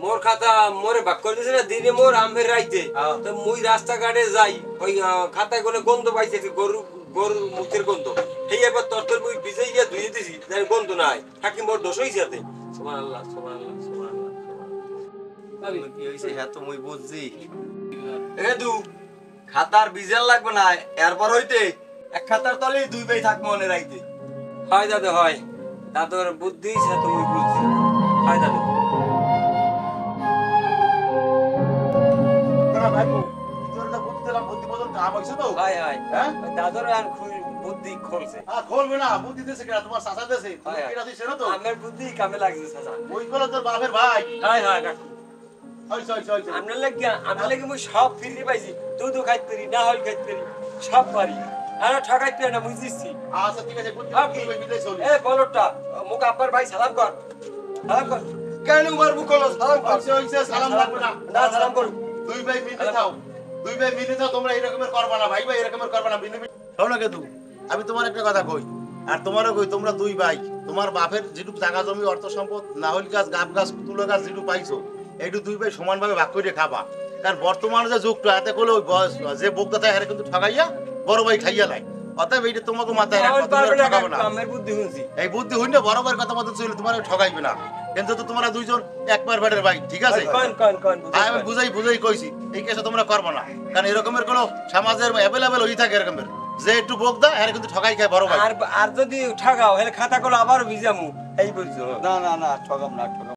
মোর খাতা মোরে ভাগ করে দিছে না দিনে মোর আমের রাইতে তো মুই রাস্তাঘাটে যাই ওই খাতায় কোনে গন্ধ পাইছে কি গরুর মুখের গন্ধ এই এবার তরতর মুই ভিজে গিয়া ধুয়ে দিছি যার গন্ধ নাই থাকি মোর দোষ হইছে এতে সুবহানাল্লাহ সুবহানাল্লাহ সুবহানাল্লাহ আমি কি হইছে হ্যাঁ তো মুই বুঝছি এ দু খাতার বিজেল লাগবে না এরপর হইতে এক খাতার তলে দুই ভাই থাকবো মনে রাইতে হয় দাদা হয় দাদুর বুদ্ধি সে তো মুই বুঝছি হয় দাদু হয় হয় হ্যাঁ? দাদুর আর বুদ্ধি খোলছে খোলবে না বুদ্ধি দিতেছে কেনা তোমার চাচা দিতেছে হয়, হয়। কেনা দিছে না তো আমার বুদ্ধি কামে লাগছে চাচা ওই গুলো তোর বাপের ভাই হয় হয় কাকু হইছে হইছে হইছে আপনার লাগে মুই সব ফ্রি পাইছি দুধও খাইতে পারি না হল খাইতে পারি সব পারি আর ঠকাইতে পারি না মুই দিচ্ছি আচ্ছা ঠিক আছে বুদ্ধি আপনি বিদায় চলি এ বলটা মুখ আব্বার ভাই সালাম কর সালাম কর কেন মারবো কলো সালাম কর হইছে হইছে সালাম লাগবে না না সালাম কর দুই ভাই মিলে থাও দুই ভাই মিলে থাও তোমরা এরকমের করবা না ভাই ভাই এরকমের করবা না মিলে শোনো কেতু আমি তোমার একটা কথা কই আর তোমারও কই তোমরা দুই ভাই তোমার বাপের যেটুকু জায়গা জমি অর্থ সম্পদ নাহল গাছ গাব গাছ তুলো গাছ যেটুকু পাইছো এইটু দুই ভাই সমানভাবে ভাগ করে খাবা কারণ বর্তমানে যে যুগটা এতে করলে ওই বয়স যে বোকটা থাকে এরা কিন্তু ঠকাইয়া বড় ভাই খাইয়া লাই অতএব এইটা তোমাকে মাথায় রাখবা তুমি ঠকাবো না আমার বুদ্ধি শুনছি এই বুদ্ধি হইলে বড় ভাইয়ের কথা মতো চলে তোমার ঠকাইবে না কিন্তু তো তোমরা দুইজন একবার ভাইয়ের ভাই ঠিক আছে কোন আমি বুঝাই কইছি এই কেসে তোমরা করবো না কারণ এরকমের কোনো সমাজের অ্যাভেলেবেল হয়ে থাকে এরকমের যে একটু বোক দা এর কিন্তু ঠকাই খায় বড় ভাই আর যদি ঠগাও হলে খাতা গুলো আবার ভিজামু এই বলছো না না না ঠকাম না ঠকাম